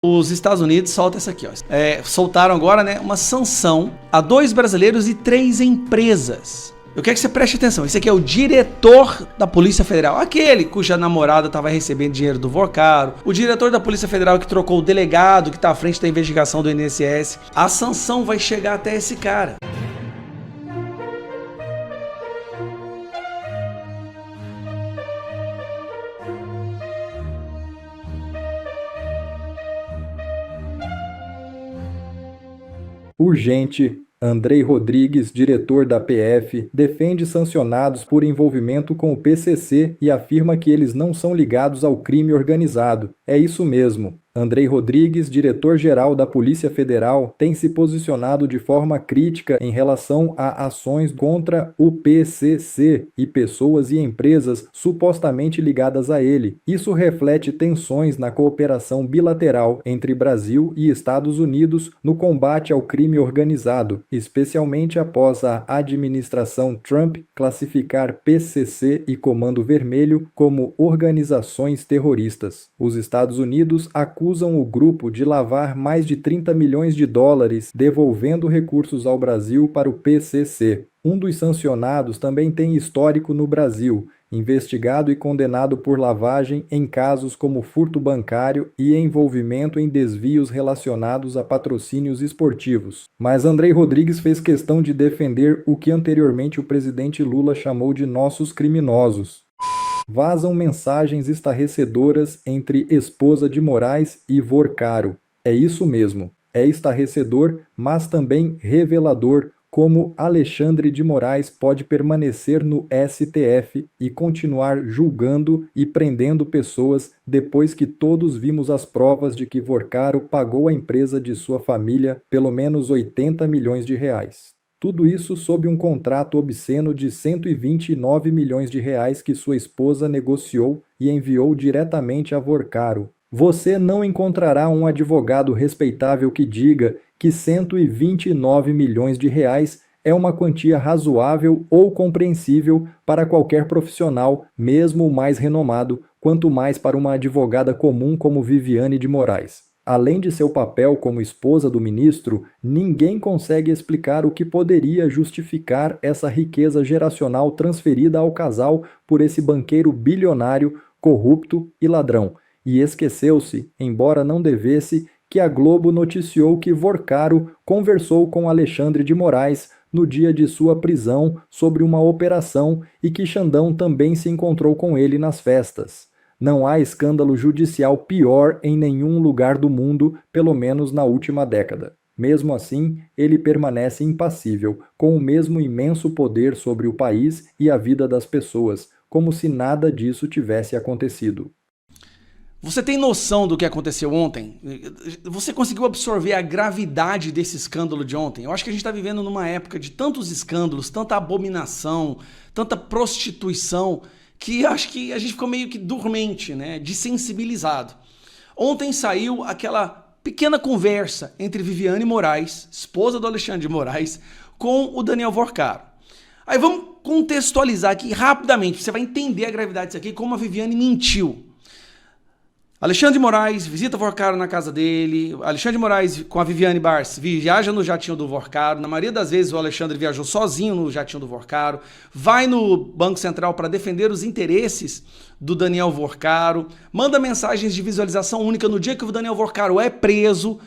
Os Estados Unidos soltam essa aqui, ó. Soltaram agora, né, uma sanção a 2 brasileiros e 3 empresas. Eu quero que você preste atenção. Esse aqui é o diretor da Polícia Federal, aquele cuja namorada estava recebendo dinheiro do Vorcaro, o diretor da Polícia Federal que trocou o delegado que está à frente da investigação do INSS. A sanção vai chegar até esse cara. Urgente. Andrei Rodrigues, diretor da PF, defende sancionados por envolvimento com o PCC e afirma que eles não são ligados ao crime organizado. É isso mesmo. Andrei Rodrigues, diretor-geral da Polícia Federal, tem se posicionado de forma crítica em relação a ações contra o PCC e pessoas e empresas supostamente ligadas a ele. Isso reflete tensões na cooperação bilateral entre Brasil e Estados Unidos no combate ao crime organizado, especialmente após a administração Trump classificar PCC e Comando Vermelho como organizações terroristas. Os Estados Unidos acusam o grupo de lavar mais de 30 milhões de dólares, devolvendo recursos ao Brasil para o PCC. Um dos sancionados também tem histórico no Brasil, investigado e condenado por lavagem em casos como furto bancário e envolvimento em desvios relacionados a patrocínios esportivos. Mas Andrei Rodrigues fez questão de defender o que anteriormente o presidente Lula chamou de nossos criminosos. Vazam mensagens estarrecedoras entre esposa de Moraes e Vorcaro. É isso mesmo, é estarrecedor, mas também revelador como Alexandre de Moraes pode permanecer no STF e continuar julgando e prendendo pessoas depois que todos vimos as provas de que Vorcaro pagou à empresa de sua família pelo menos 80 milhões de reais. Tudo isso sob um contrato obsceno de 129 milhões de reais que sua esposa negociou e enviou diretamente a Vorcaro. Você não encontrará um advogado respeitável que diga que 129 milhões de reais é uma quantia razoável ou compreensível para qualquer profissional, mesmo o mais renomado, quanto mais para uma advogada comum como Viviane de Moraes. Além de seu papel como esposa do ministro, ninguém consegue explicar o que poderia justificar essa riqueza geracional transferida ao casal por esse banqueiro bilionário, corrupto e ladrão. E esqueceu-se, embora não devesse, que a Globo noticiou que Vorcaro conversou com Alexandre de Moraes no dia de sua prisão sobre uma operação e que Xandão também se encontrou com ele nas festas. Não há escândalo judicial pior em nenhum lugar do mundo, pelo menos na última década. Mesmo assim, ele permanece impassível, com o mesmo imenso poder sobre o país e a vida das pessoas, como se nada disso tivesse acontecido. Você tem noção do que aconteceu ontem? Você conseguiu absorver a gravidade desse escândalo de ontem? Eu acho que a gente está vivendo numa época de tantos escândalos, tanta abominação, tanta prostituição, que acho que a gente ficou meio que dormente, né? Desensibilizado. Ontem saiu aquela pequena conversa entre Viviane Moraes, esposa do Alexandre de Moraes, com o Daniel Vorcaro. Aí vamos contextualizar aqui rapidamente, você vai entender a gravidade disso aqui, como a Viviane mentiu. Alexandre de Moraes visita Vorcaro na casa dele, Alexandre de Moraes com a Viviane Barça viaja no jatinho do Vorcaro, na maioria das vezes o Alexandre viajou sozinho no jatinho do Vorcaro, vai no Banco Central para defender os interesses do Daniel Vorcaro, manda mensagens de visualização única no dia que o Daniel Vorcaro é preso,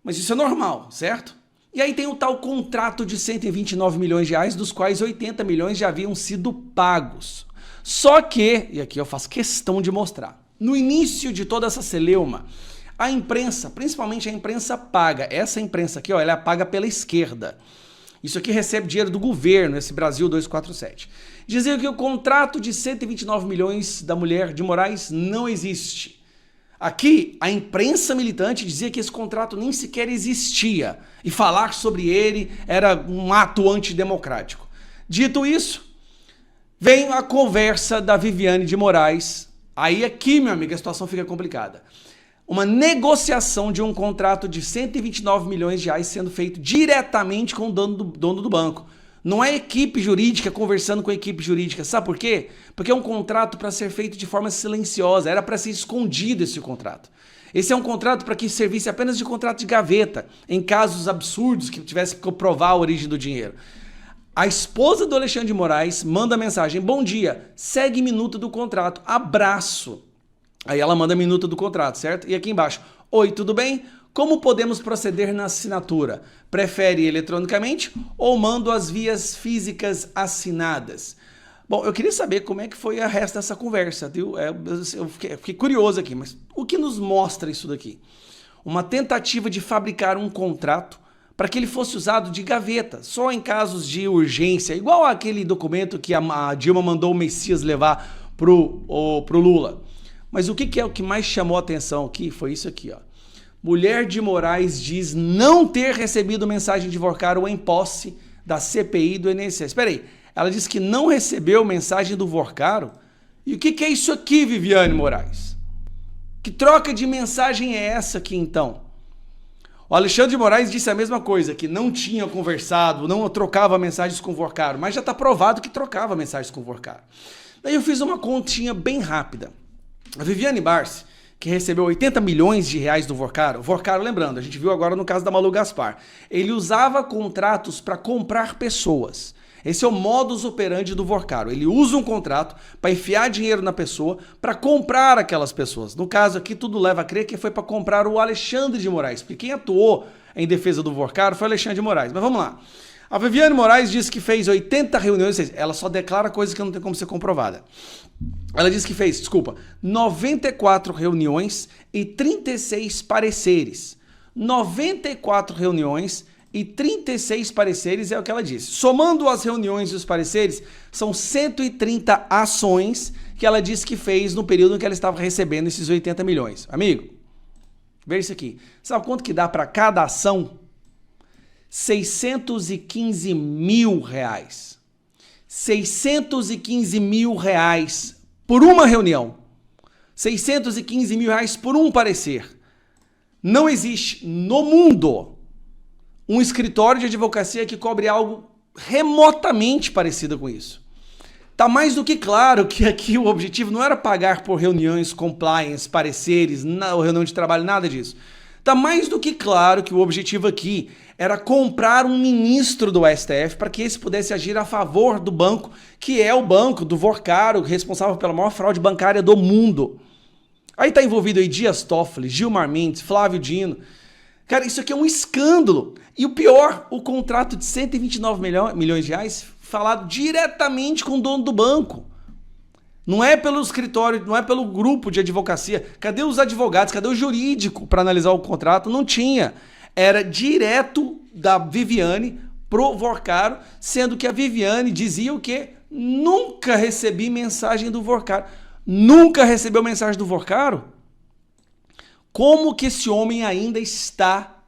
mas isso é normal, certo? E aí tem o tal contrato de 129 milhões de reais, dos quais 80 milhões já haviam sido pagos. Só que, e aqui eu faço questão de mostrar, no início de toda essa celeuma, a imprensa, principalmente a imprensa paga, essa imprensa aqui, ó, ela é paga pela esquerda. Isso aqui recebe dinheiro do governo, esse Brasil 247. Dizia que o contrato de 129 milhões da mulher de Moraes não existe. Aqui, a imprensa militante dizia que esse contrato nem sequer existia e falar sobre ele era um ato antidemocrático. Dito isso, vem a conversa da Viviane de Moraes. Aí aqui, meu amigo, a situação fica complicada. Uma negociação de um contrato de 129 milhões de reais sendo feito diretamente com o dono do banco. Não é equipe jurídica conversando com a equipe jurídica. Sabe por quê? Porque é um contrato para ser feito de forma silenciosa. Era para ser escondido esse contrato. Esse é um contrato para que servisse apenas de contrato de gaveta, em casos absurdos que tivesse que comprovar a origem do dinheiro. A esposa do Alexandre de Moraes manda mensagem: bom dia, segue minuta do contrato, abraço. Aí ela manda a minuta do contrato, certo? E aqui embaixo: oi, tudo bem? Como podemos proceder na assinatura? Prefere eletronicamente ou mando as vias físicas assinadas? Bom, eu queria saber como é que foi a resto dessa conversa, viu? Eu fiquei curioso aqui, mas o que nos mostra isso daqui? Uma tentativa de fabricar um contrato para que ele fosse usado de gaveta, só em casos de urgência, igual aquele documento que a Dilma mandou o Messias levar pro Lula. Mas o que é o que mais chamou a atenção aqui? Foi isso aqui, ó. Mulher de Moraes diz não ter recebido mensagem de Vorcaro em posse da CPI do INSS. Espera aí, ela disse que não recebeu mensagem do Vorcaro? E o que é isso aqui, Viviane Moraes? Que troca de mensagem é essa aqui, então? O Alexandre de Moraes disse a mesma coisa, que não tinha conversado, não trocava mensagens com o Vorcaro, mas já está provado que trocava mensagens com o Vorcaro. Daí eu fiz uma continha bem rápida. A Viviane Barsi, que recebeu 80 milhões de reais do Vorcaro, lembrando, a gente viu agora no caso da Malu Gaspar, ele usava contratos para comprar pessoas. Esse é o modus operandi do Vorcaro. Ele usa um contrato para enfiar dinheiro na pessoa para comprar aquelas pessoas. No caso aqui, tudo leva a crer que foi para comprar o Alexandre de Moraes, porque quem atuou em defesa do Vorcaro foi o Alexandre de Moraes. Mas vamos lá. A Viviane Moraes disse que fez 80 reuniões, ela só declara coisas que não tem como ser comprovada. Ela disse que fez, 94 reuniões e 36 pareceres. 94 reuniões e 36 pareceres é o que ela disse. Somando as reuniões e os pareceres, são 130 ações que ela disse que fez no período em que ela estava recebendo esses 80 milhões. Amigo, veja isso aqui. Sabe quanto que dá para cada ação? 615 mil reais. 615 mil reais por uma reunião. 615 mil reais por um parecer. Não existe no mundo um escritório de advocacia que cobre algo remotamente parecido com isso. Tá mais do que claro que aqui o objetivo não era pagar por reuniões, compliance, pareceres, reunião de trabalho, nada disso. Tá mais do que claro que o objetivo aqui era comprar um ministro do STF para que esse pudesse agir a favor do banco, que é o banco do Vorcaro, responsável pela maior fraude bancária do mundo. Aí tá envolvido aí Dias Toffoli, Gilmar Mendes, Flávio Dino. Cara, isso aqui é um escândalo. E o pior, o contrato de 129 milhões de reais falado diretamente com o dono do banco. Não é pelo escritório, não é pelo grupo de advocacia. Cadê os advogados? Cadê o jurídico para analisar o contrato? Não tinha. Era direto da Viviane pro Vorcaro, sendo que a Viviane dizia o quê? Nunca recebi mensagem do Vorcaro. Nunca recebeu mensagem do Vorcaro? Como que esse homem ainda está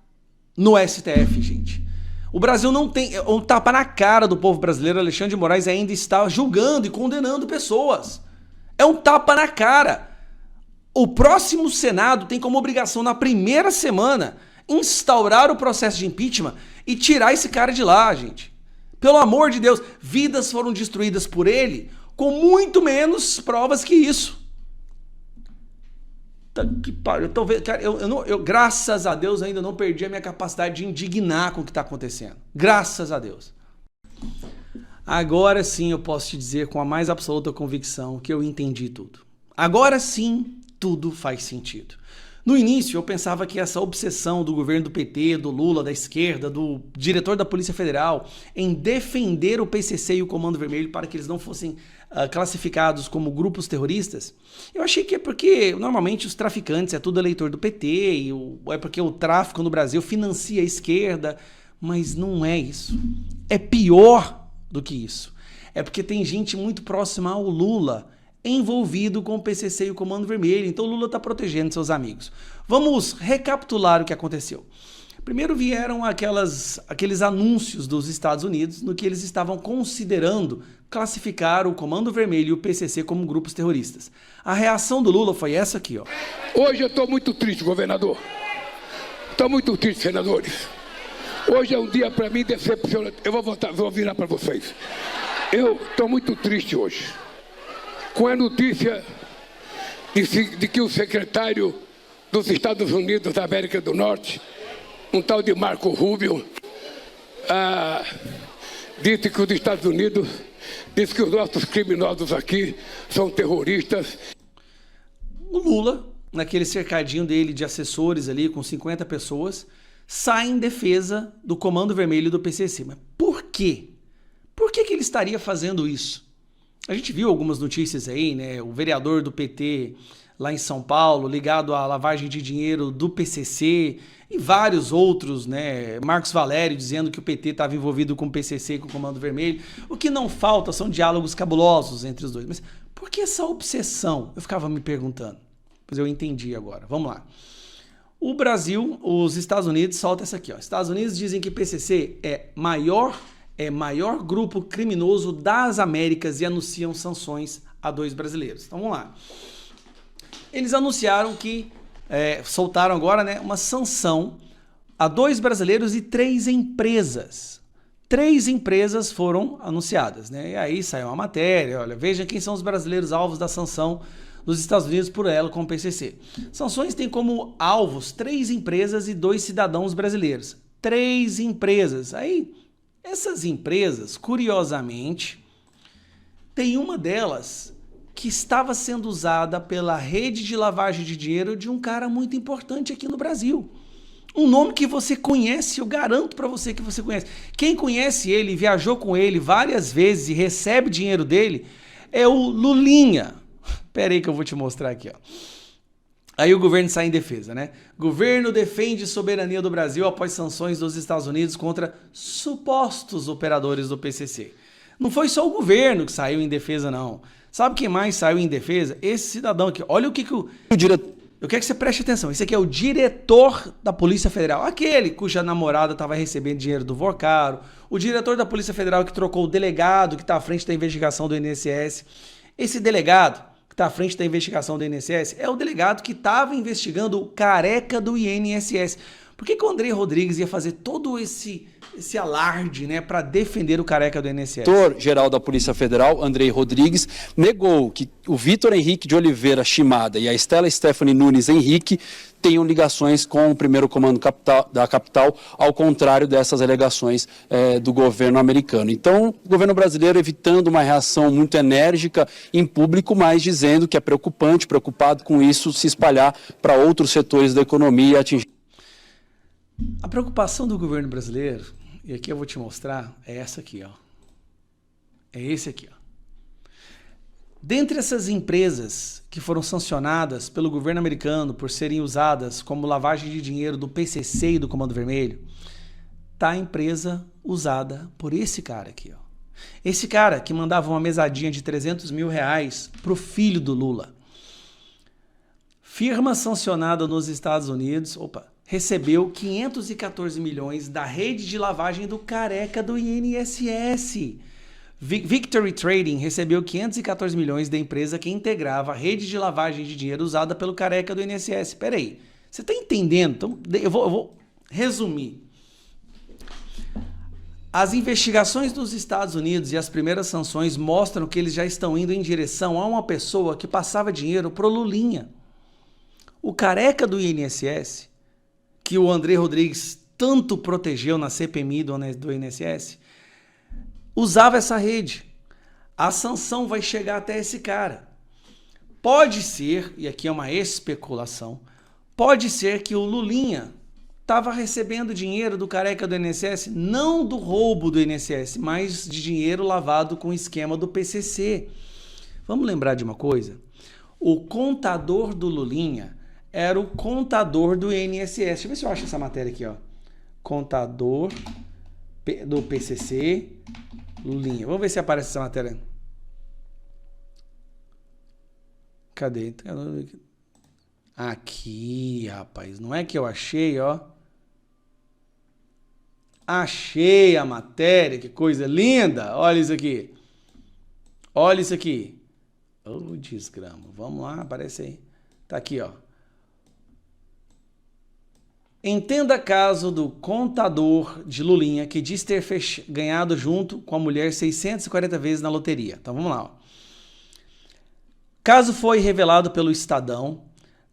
no STF, gente? O Brasil não tem... Um tapa na cara do povo brasileiro. Alexandre de Moraes ainda está julgando e condenando pessoas. É um tapa na cara. O próximo Senado tem como obrigação, na primeira semana, instaurar o processo de impeachment e tirar esse cara de lá, gente. Pelo amor de Deus, vidas foram destruídas por ele com muito menos provas que isso. Que pariu, eu tô vendo, cara, eu graças a Deus ainda não perdi a minha capacidade de indignar com o que está acontecendo. Graças a Deus. Agora sim eu posso te dizer com a mais absoluta convicção que eu entendi tudo. Agora sim tudo faz sentido. No início eu pensava que essa obsessão do governo do PT, do Lula, da esquerda, do diretor da Polícia Federal em defender o PCC e o Comando Vermelho para que eles não fossem classificados como grupos terroristas, eu achei que é porque normalmente os traficantes é tudo eleitor do PT, é porque o tráfico no Brasil financia a esquerda, mas não é isso. É pior do que isso. É porque tem gente muito próxima ao Lula envolvido com o PCC e o Comando Vermelho, então o Lula está protegendo seus amigos. Vamos recapitular o que aconteceu. Primeiro vieram aqueles anúncios dos Estados Unidos no que eles estavam considerando classificar o Comando Vermelho e o PCC como grupos terroristas. A reação do Lula foi essa aqui, ó. Hoje eu estou muito triste, governador. Estou muito triste, senadores. Hoje é um dia para mim decepcionante. Eu vou virar para vocês. Eu estou muito triste hoje com a notícia de que o secretário dos Estados Unidos da América do Norte, um tal de Marco Rubio, disse que os Estados Unidos, diz que os nossos criminosos aqui são terroristas. O Lula, naquele cercadinho dele de assessores ali, com 50 pessoas, sai em defesa do Comando Vermelho do PCC. Mas por quê? Por que ele estaria fazendo isso? A gente viu algumas notícias aí, né? O vereador do PT lá em São Paulo, ligado à lavagem de dinheiro do PCC, e vários outros, né? Marcos Valério dizendo que o PT estava envolvido com o PCC e com o Comando Vermelho. O que não falta são diálogos cabulosos entre os dois. Mas por que essa obsessão? Eu ficava me perguntando. Pois eu entendi agora. Vamos lá. O Brasil, os Estados Unidos, solta essa aqui, ó. Estados Unidos dizem que PCC é maior grupo criminoso das Américas e anunciam sanções a 2 brasileiros. Então vamos lá. Eles anunciaram que soltaram agora, né, uma sanção a 2 brasileiros e 3 empresas. 3 empresas foram anunciadas, né? E aí saiu uma matéria, olha, veja quem são os brasileiros alvos da sanção dos Estados Unidos por ela com o PCC. Sanções têm como alvos 3 empresas e 2 cidadãos brasileiros. 3 empresas. Aí, essas empresas, curiosamente, tem uma delas que estava sendo usada pela rede de lavagem de dinheiro de um cara muito importante aqui no Brasil. Um nome que você conhece, eu garanto para você que você conhece. Quem conhece ele, viajou com ele várias vezes e recebe dinheiro dele, é o Lulinha. Pera aí que eu vou te mostrar aqui, ó. Aí o governo sai em defesa, né? Governo defende soberania do Brasil após sanções dos Estados Unidos contra supostos operadores do PCC. Não foi só o governo que saiu em defesa, não. Sabe quem mais saiu em defesa? Esse cidadão aqui. Olha o que o diretor... Eu quero que você preste atenção. Esse aqui é o diretor da Polícia Federal. Aquele cuja namorada estava recebendo dinheiro do Vorcaro. O diretor da Polícia Federal que trocou o delegado que está à frente da investigação do INSS. Esse delegado que está à frente da investigação do INSS é o delegado que estava investigando o careca do INSS. Por que o André Rodrigues ia fazer todo esse alarde, né, para defender o careca do INSS? O diretor-geral da Polícia Federal, André Rodrigues, negou que o Vitor Henrique de Oliveira Shimada e a Estela Stephanie Nunes Henrique tenham ligações com o primeiro comando da capital, ao contrário dessas alegações do governo americano. Então, o governo brasileiro evitando uma reação muito enérgica em público, mas dizendo que é preocupado com isso se espalhar para outros setores da economia e atingir. A preocupação do governo brasileiro, e aqui eu vou te mostrar, é essa aqui, ó. É esse aqui, ó. Dentre essas empresas que foram sancionadas pelo governo americano por serem usadas como lavagem de dinheiro do PCC e do Comando Vermelho, tá a empresa usada por esse cara aqui, ó. Esse cara que mandava uma mesadinha de 300 mil reais pro filho do Lula. Firma sancionada nos Estados Unidos, recebeu 514 milhões da rede de lavagem do careca do INSS. Victory Trading recebeu 514 milhões da empresa que integrava a rede de lavagem de dinheiro usada pelo careca do INSS. Espera aí, você está entendendo? Então, eu vou resumir. As investigações dos Estados Unidos e as primeiras sanções mostram que eles já estão indo em direção a uma pessoa que passava dinheiro pro Lulinha. O careca do INSS, que o André Rodrigues tanto protegeu na CPMI do INSS, usava essa rede. A sanção vai chegar até esse cara. Pode ser, e aqui é uma especulação, pode ser que o Lulinha estava recebendo dinheiro do careca do INSS, não do roubo do INSS, mas de dinheiro lavado com o esquema do PCC. Vamos lembrar de uma coisa? O contador do Lulinha era o contador do INSS. Deixa eu ver se eu acho essa matéria aqui, ó. Contador do PCC, Lulinha. Vamos ver se aparece essa matéria. Cadê? Aqui, rapaz. Não é que eu achei, ó. Achei a matéria. Que coisa linda. Olha isso aqui. Olha isso aqui. Oh, desgrama. Vamos lá, aparece aí. Tá aqui, ó. Entenda caso do contador de Lulinha que diz ter ganhado junto com a mulher 640 vezes na loteria. Então vamos lá. Ó. Caso foi revelado pelo Estadão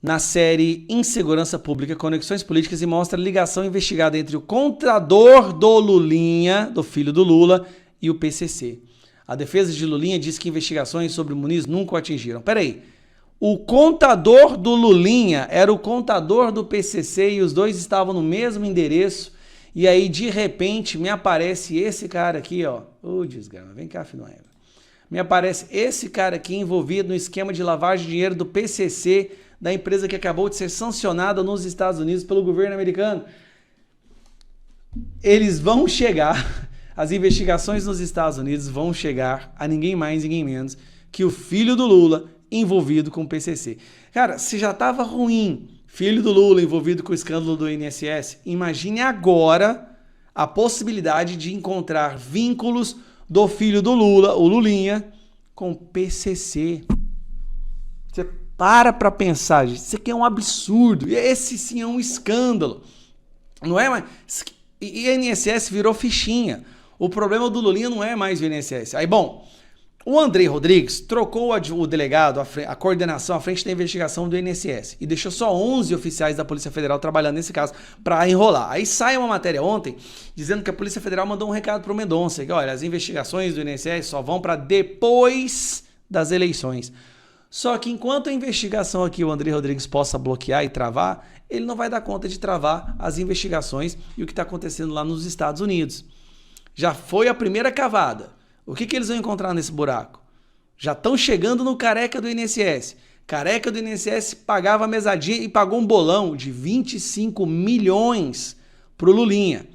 na série Insegurança Pública, Conexões Políticas, e mostra a ligação investigada entre o contador do Lulinha, do filho do Lula, e o PCC. A defesa de Lulinha diz que investigações sobre o Muniz nunca o atingiram. Peraí, o contador do Lulinha era o contador do PCC e os dois estavam no mesmo endereço, e aí de repente me aparece esse cara aqui, ó. Ô, desgrama, vem cá, filho. Me aparece esse cara aqui envolvido no esquema de lavagem de dinheiro do PCC, da empresa que acabou de ser sancionada nos Estados Unidos pelo governo americano. Eles vão chegar, as investigações nos Estados Unidos vão chegar a ninguém mais, ninguém menos que o filho do Lula envolvido com o PCC. Cara, se já estava ruim, filho do Lula envolvido com o escândalo do INSS, imagine agora a possibilidade de encontrar vínculos do filho do Lula, o Lulinha, com o PCC. Você para pensar, gente. Isso aqui é um absurdo. Esse sim é um escândalo. Não é mais... INSS virou fichinha. O problema do Lulinha não é mais o INSS. Aí, bom, o Andrei Rodrigues trocou o delegado, a coordenação à frente da investigação do INSS e deixou só 11 oficiais da Polícia Federal trabalhando nesse caso para enrolar. Aí sai uma matéria ontem dizendo que a Polícia Federal mandou um recado para o Mendonça, que olha, as investigações do INSS só vão para depois das eleições. Só que enquanto a investigação aqui o Andrei Rodrigues possa bloquear e travar, ele não vai dar conta de travar as investigações e o que está acontecendo lá nos Estados Unidos. Já foi a primeira cavada. O que eles vão encontrar nesse buraco? Já estão chegando no careca do INSS. Careca do INSS pagava mesadinha e pagou um bolão de 25 milhões pro Lulinha.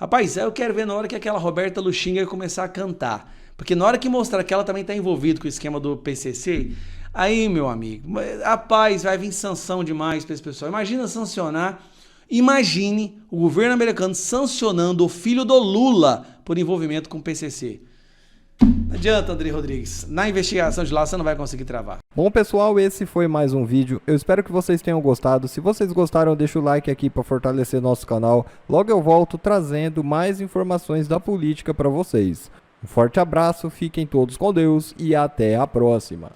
Rapaz, eu quero ver na hora que aquela Roberta Luxinga começar a cantar. Porque na hora que mostrar que ela também está envolvida com o esquema do PCC, aí, meu amigo, rapaz, vai vir sanção demais para esse pessoal. Imagina sancionar. Imagine o governo americano sancionando o filho do Lula por envolvimento com o PCC. Não adianta, Andrei Rodrigues. Na investigação de lá você não vai conseguir travar. Bom, pessoal, esse foi mais um vídeo. Eu espero que vocês tenham gostado. Se vocês gostaram, deixa o like aqui para fortalecer nosso canal. Logo eu volto trazendo mais informações da política para vocês. Um forte abraço, fiquem todos com Deus e até a próxima.